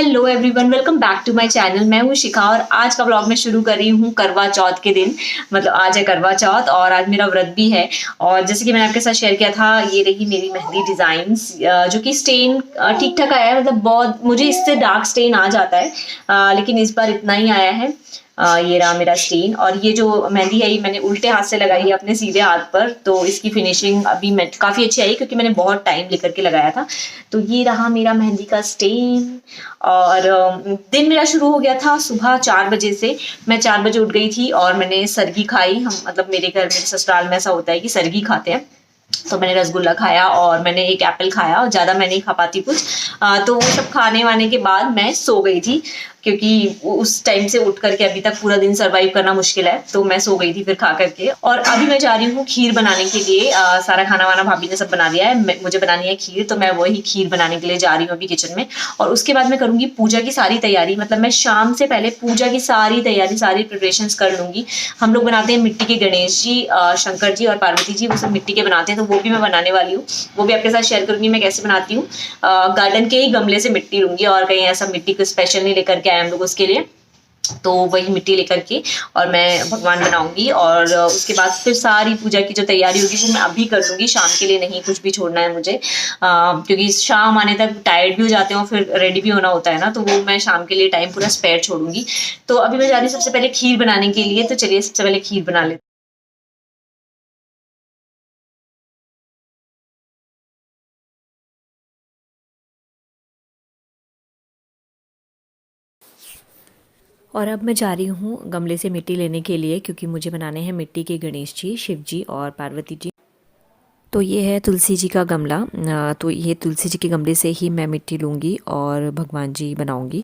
Hello everyone, welcome back to my channel. मैं हूँ शिखा और आज का व्लॉग मैं शुरू कर रही हूँ करवा चौथ के दिन। मतलब आज है करवा चौथ और आज मेरा व्रत भी है। और जैसे कि मैंने आपके साथ शेयर किया था, ये रही मेरी मेहंदी डिजाइन्स, जो कि स्टेन ठीक ठाक आया है। मतलब बहुत, मुझे इससे डार्क स्टेन आ जाता है, लेकिन इस बार इतना ही आया है। ये रहा मेरा स्टेन। और ये जो मेहंदी है ये मैंने उल्टे हाथ से लगाई है अपने सीधे हाथ पर, तो इसकी फिनिशिंग अभी मैं काफ़ी अच्छी आई क्योंकि मैंने बहुत टाइम लेकर के लगाया था। तो ये रहा मेरा मेहंदी का स्टेन। और दिन मेरा शुरू हो गया था सुबह 4 बजे से। मैं 4 बजे उठ गई थी और मैंने सरगी खाई। हम मतलब मेरे घर, मेरे ससुराल में ऐसा होता है कि सरगी खाते हैं, तो मैंने रसगुल्ला खाया और मैंने एक एप्पल खाया और ज़्यादा मैं नहीं खा पाती कुछ। तो वो सब खाने वाने के बाद मैं सो गई थी क्योंकि उस टाइम से उठ करके अभी तक पूरा दिन सरवाइव करना मुश्किल है, तो मैं सो गई थी फिर खा करके। और अभी मैं जा रही हूँ खीर बनाने के लिए। सारा खाना वाना भाभी ने सब बना दिया है, मुझे बनानी है खीर, तो मैं वही खीर बनाने के लिए जा रही हूँ अभी किचन में। और उसके बाद मैं करूँगी पूजा की सारी तैयारी। मतलब मैं शाम से पहले पूजा की सारी तैयारी, सारी प्रिपरेशंस कर लूँगी। हम लोग बनाते हैं मिट्टी के गणेश जी, शंकर जी और पार्वती जी, वो सब मिट्टी के बनाते हैं, तो वो भी मैं बनाने वाली हूँ। वो भी आपके साथ शेयर करूँगी मैं कैसे बनाती हूँ। गार्डन के ही गमले से मिट्टी लूँगी और कहीं ऐसा मिट्टी को स्पेशल नहीं लेकर के आए हम लोग उसके लिए, तो वही मिट्टी लेकर के और मैं भगवान बनाऊंगी। और उसके बाद फिर सारी पूजा की जो तैयारी होगी वो मैं अभी कर लूँगी, शाम के लिए नहीं कुछ भी छोड़ना है मुझे, क्योंकि शाम आने तक टायर्ड भी हो जाते हैं और फिर रेडी भी होना होता है ना, तो वो मैं शाम के लिए टाइम पूरा स्पेयर छोड़ूंगी। तो अभी मैं जा रही हूँ सबसे पहले खीर बनाने के लिए, तो चलिए सबसे पहले खीर बना लेते। और अब मैं जा रही हूँ गमले से मिट्टी लेने के लिए, क्योंकि मुझे बनाने हैं मिट्टी के गणेश जी, शिव जी और पार्वती जी। तो ये है तुलसी जी का गमला। तो ये तुलसी जी के गमले से ही मैं मिट्टी लूँगी और भगवान जी बनाऊँगी।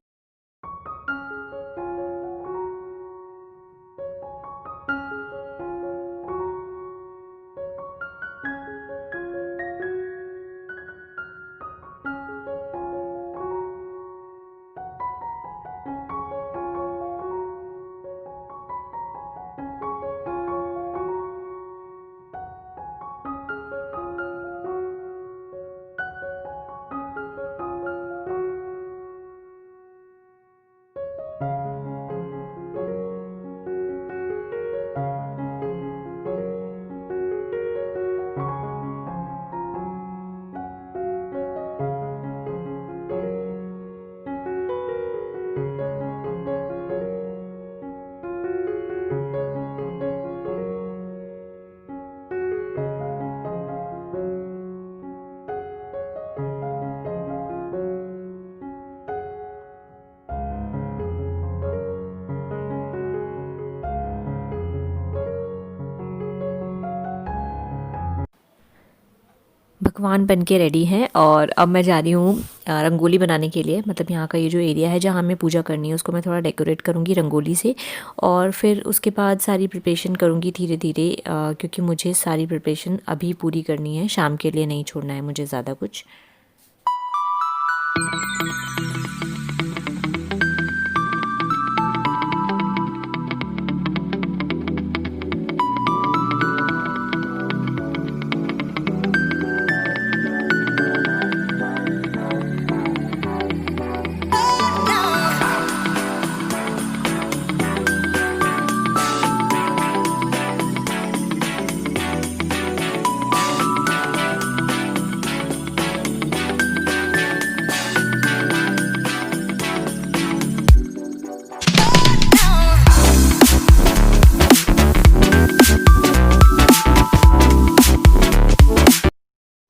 भगवान बन के रेडी हैं और अब मैं जा रही हूँ रंगोली बनाने के लिए। मतलब यहाँ का ये जो एरिया है जहाँ हमें पूजा करनी है उसको मैं थोड़ा डेकोरेट करूँगी रंगोली से, और फिर उसके बाद सारी प्रिपरेशन करूँगी धीरे धीरे, क्योंकि मुझे सारी प्रिपरेशन अभी पूरी करनी है, शाम के लिए नहीं छोड़ना है मुझे ज़्यादा कुछ।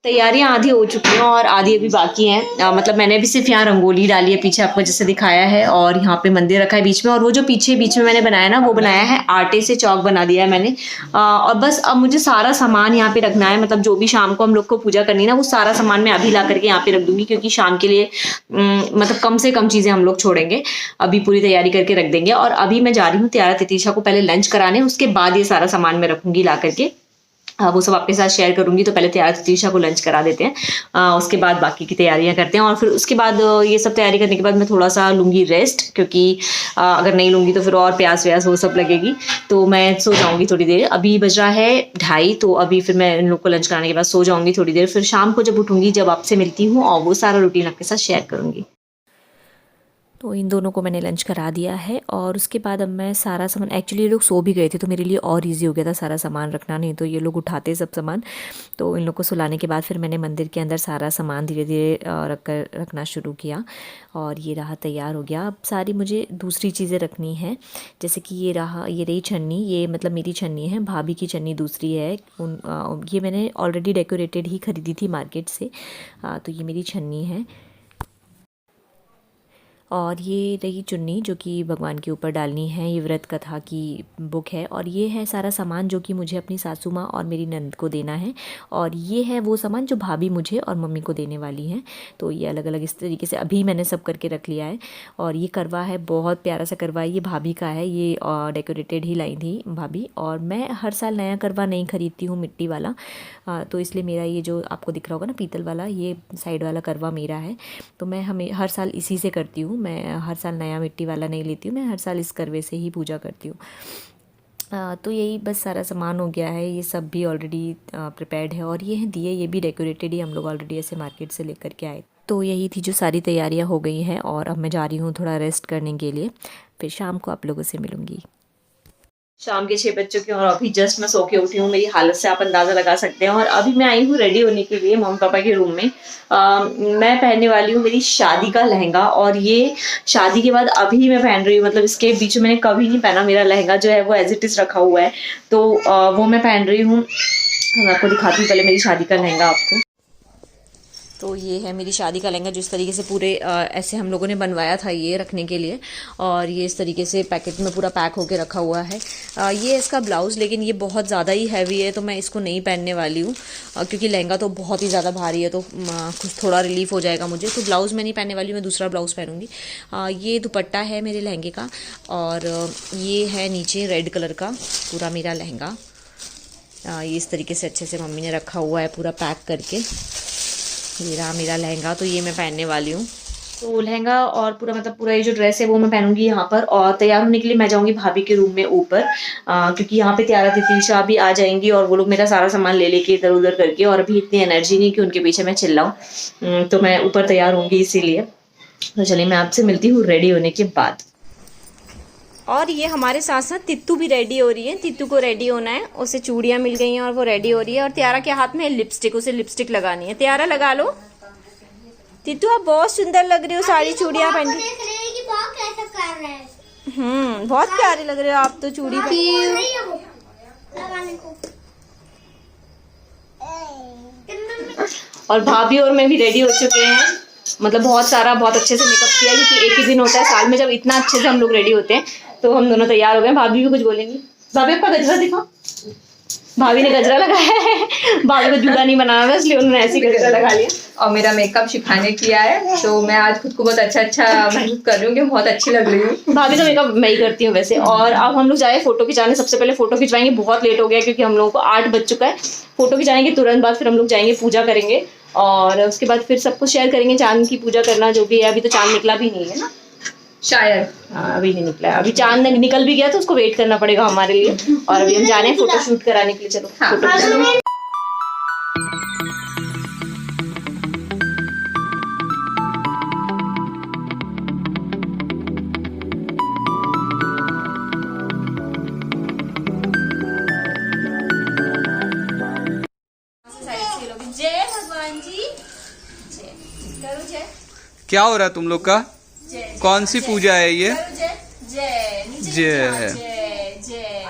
तैयारियां आधी हो चुकी हैं और आधी अभी बाकी हैं। मतलब मैंने अभी सिर्फ यहाँ रंगोली डाली है पीछे, आपको जैसे दिखाया है, और यहाँ पे मंदिर रखा है बीच में, और वो जो पीछे बीच में मैंने बनाया ना, वो बनाया है आटे से, चौक बना दिया है मैंने। और बस अब मुझे सारा सामान यहाँ पे रखना है। मतलब जो भी शाम को हम लोग को पूजा करनी है ना, वो सारा सामान मैं अभी ला करके यहाँ पे रख दूंगी, क्योंकि शाम के लिए मतलब कम से कम चीज़ें हम लोग छोड़ेंगे, अभी पूरी तैयारी करके रख देंगे। और अभी मैं जा रही हूँ त्यारा तितिशा को पहले लंच कराने, उसके बाद ये सारा सामान मैं रखूंगी ला करके। वो सब आपके साथ शेयर करूंगी। तो पहले त्यारा तितिशा को लंच करा देते हैं, उसके बाद बाकी की तैयारियां करते हैं। और फिर उसके बाद ये सब तैयारी करने के बाद मैं थोड़ा सा लूँगी रेस्ट, क्योंकि अगर नहीं लूँगी तो फिर और प्यास व्यास वो सब लगेगी, तो मैं सो जाऊँगी थोड़ी देर। अभी बज रहा है 2:30, तो अभी फिर मैं इन लोग को लंच कराने के बाद सो जाऊँगी थोड़ी देर। फिर शाम को जब उठूँगी, जब आपसे मिलती हूँ और वो सारा रूटीन आपके साथ शेयर करूँगी। तो इन दोनों को मैंने लंच करा दिया है और उसके बाद अब मैं सारा सामान, एक्चुअली ये लोग सो भी गए थे तो मेरे लिए और इजी हो गया था सारा सामान रखना, नहीं तो ये लोग उठाते सब सामान। तो इन लोग को सुलाने के बाद फिर मैंने मंदिर के अंदर सारा सामान धीरे धीरे रखना शुरू किया और ये रहा तैयार हो गया। अब सारी मुझे दूसरी चीज़ें रखनी है, जैसे कि ये रही छन्नी, ये मतलब मेरी छन्नी है, भाभी की छन्नी दूसरी है। ये मैंने ऑलरेडी डेकोरेटेड ही खरीदी थी मार्केट से। तो ये मेरी छन्नी है और ये रही चुन्नी जो कि भगवान के ऊपर डालनी है। ये व्रत कथा की बुक है और ये है सारा सामान जो कि मुझे अपनी सासू माँ और मेरी नंद को देना है और ये है वो सामान जो भाभी मुझे और मम्मी को देने वाली हैं। तो ये अलग अलग इस तरीके से अभी मैंने सब करके रख लिया है। और ये करवा है, बहुत प्यारा सा करवा है, ये भाभी का है, ये डेकोरेटेड ही लाई थी भाभी। और मैं हर साल नया करवा नहीं खरीदती हूँ मिट्टी वाला, तो इसलिए मेरा ये जो आपको दिख रहा होगा ना पीतल वाला, ये साइड वाला करवा मेरा है। तो मैं हर साल इसी से करती हूँ, मैं हर साल नया मिट्टी वाला नहीं लेती हूँ, मैं हर साल इस करवे से ही पूजा करती हूँ। तो यही बस सारा सामान हो गया है, ये सब भी ऑलरेडी प्रिपेयर्ड है। और ये हैं दिए, ये भी डेकोरेटेड ही हम लोग ऑलरेडी ऐसे मार्केट से लेकर के आए। तो यही थी जो सारी तैयारियाँ हो गई हैं और अब मैं जा रही हूँ थोड़ा रेस्ट करने के लिए, फिर शाम को आप लोगों से मिलूँगी। शाम के 6 बज चुके हैं और अभी जस्ट मैं सो के उठी हूँ। मेरी हालत से आप अंदाजा लगा सकते हैं। और अभी मैं आई हूँ रेडी होने के लिए मम्मी पापा के रूम में। मैं पहनने वाली हूँ मेरी शादी का लहंगा और ये शादी के बाद अभी मैं पहन रही हूँ, मतलब इसके बीच में मैंने कभी नहीं पहना। मेरा लहंगा जो है वो एज इट इज रखा हुआ है, तो वो मैं पहन रही हूँ। मैं आपको दिखाती हूँ पहले मेरी शादी का लहंगा आपको। तो ये है मेरी शादी का लहंगा जो इस तरीके से पूरे ऐसे हम लोगों ने बनवाया था ये रखने के लिए, और ये इस तरीके से पैकेट में पूरा पैक होके रखा हुआ है। ये इसका ब्लाउज़, लेकिन ये बहुत ज़्यादा ही हैवी है तो मैं इसको नहीं पहनने वाली हूँ, क्योंकि लहंगा तो बहुत ही ज़्यादा भारी है, तो कुछ थोड़ा रिलीफ हो जाएगा मुझे। तो ब्लाउज़ मैं नहीं पहनने वाली हूँ, मैं दूसरा ब्लाउज़ पहनूँगी। ये दुपट्टा है मेरे लहंगे का, और ये है नीचे रेड कलर का पूरा मेरा लहंगा। ये इस तरीके से अच्छे से मम्मी ने रखा हुआ है पूरा पैक करके। ये रहा मेरा लहंगा, तो ये मैं पहनने वाली हूँ। तो लहंगा और पूरा मतलब पूरा ये जो ड्रेस है वो मैं पहनूंगी यहाँ पर। और तैयार होने के लिए मैं जाऊंगी भाभी के रूम में ऊपर, क्योंकि यहाँ पे त्यारा तितीशा भी आ जाएंगी और वो लोग मेरा सारा सामान ले लेके इधर उधर करके, और अभी इतनी एनर्जी नहीं कि उनके पीछे मैं चिल्लाऊं, तो मैं ऊपर तैयार होंगी इसीलिए। तो चलिए मैं आपसे मिलती हूँ रेडी होने के बाद। और ये हमारे साथ साथ तित्तू भी रेडी हो रही है। तित्तू को रेडी होना है, उसे चूड़ियां मिल गई हैं और वो रेडी हो रही है। और त्यारा के हाथ में लिपस्टिक, उसे लिपस्टिक लगानी है। त्यारा लगा लो। तित्तू आप बहुत सुंदर लग रहे हो साड़ी चूड़ियां पहन के। बहुत प्यारे लग रहे हो आप तो चूड़ी और भाभी और मैं भी रेडी हो चुके हैं। मतलब बहुत अच्छे से मेकअप किया, क्योंकि एक ही दिन होता है साल में जब इतना अच्छे से हम लोग रेडी होते हैं। तो हम दोनों तैयार हो गए। भाभी भी कुछ बोलेंगी। भाभी आपका गजरा दिखाओ। भाभी ने गजरा लगाया है, भाभी को जूड़ा नहीं बनाना था इसलिए उन्होंने ऐसी गजरा लगा लिया। और मेरा मेकअप शिखाने किया है, तो मैं आज खुद को बहुत अच्छा महसूस कर रही हूँ कि बहुत अच्छी लग रही हूँ। भाभी तो मेकअप मैं ही करती हूँ वैसे। और अब हम लोग जाए फोटो खिंचाने। सबसे पहले फोटो खिंचवाएंगे, बहुत लेट हो गया क्योंकि हम लोगों को 8 बज चुका है। फोटो खिंचाने के तुरंत बाद फिर हम लोग जाएंगे, पूजा करेंगे और उसके बाद फिर सब कुछ शेयर करेंगे। चांद की पूजा करना जो भी है, अभी तो चांद निकला भी नहीं है ना, शायद। हाँ अभी नहीं निकला है। अभी चांद निकल भी गया तो उसको वेट करना पड़ेगा हमारे लिए। और अभी हम जा रहे हैं फोटो शूट कराने के लिए। चलो फोटो जय भगवान जी, जय करो जय। क्या हो रहा है तुम लोग का? कौन सी पूजा है ये? जय जय। जय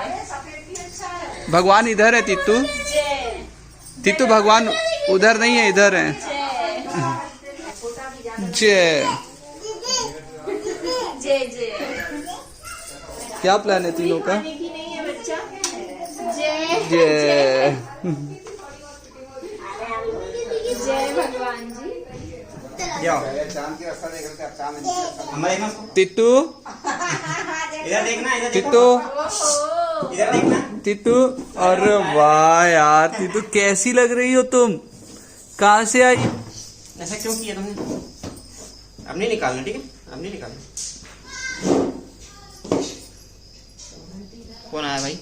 भगवान इधर है तित्तू। तित्तू भगवान उधर नहीं है, इधर है। जय जय जय। क्या प्लान है तीनों का? जय जय। जय भगवान जी। तित्तू तित्तू तित्तू, अरे वाह यार तित्तू, कैसी लग रही हो तुम? कहाँ से आई? ऐसा क्यों किया तुमने? अब नहीं निकालना, ठीक है? अब नहीं निकालना। कौन आया भाई?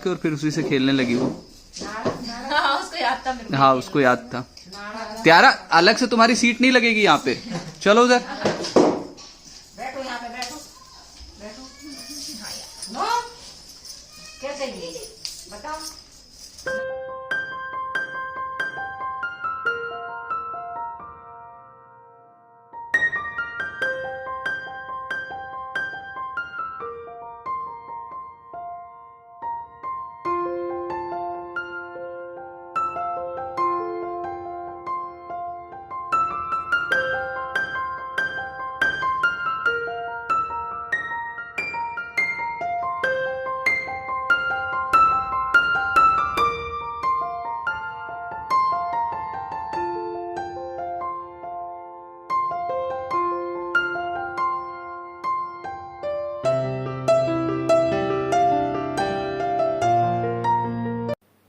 और फिर उसी से खेलने लगी वो। उसको याद था मेरे को। हाँ उसको याद था। त्यारा अलग से तुम्हारी सीट नहीं लगेगी यहाँ पे, चलो उधर। बैठो यहाँ पे, बैठो बैठो। नो क्या चाहिए बताओ।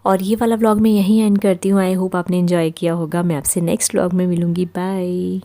और ये वाला व्लॉग मैं यहीं एंड करती हूँ। आई होप आपने एंजॉय किया होगा। मैं आपसे नेक्स्ट व्लॉग में मिलूँगी। बाय।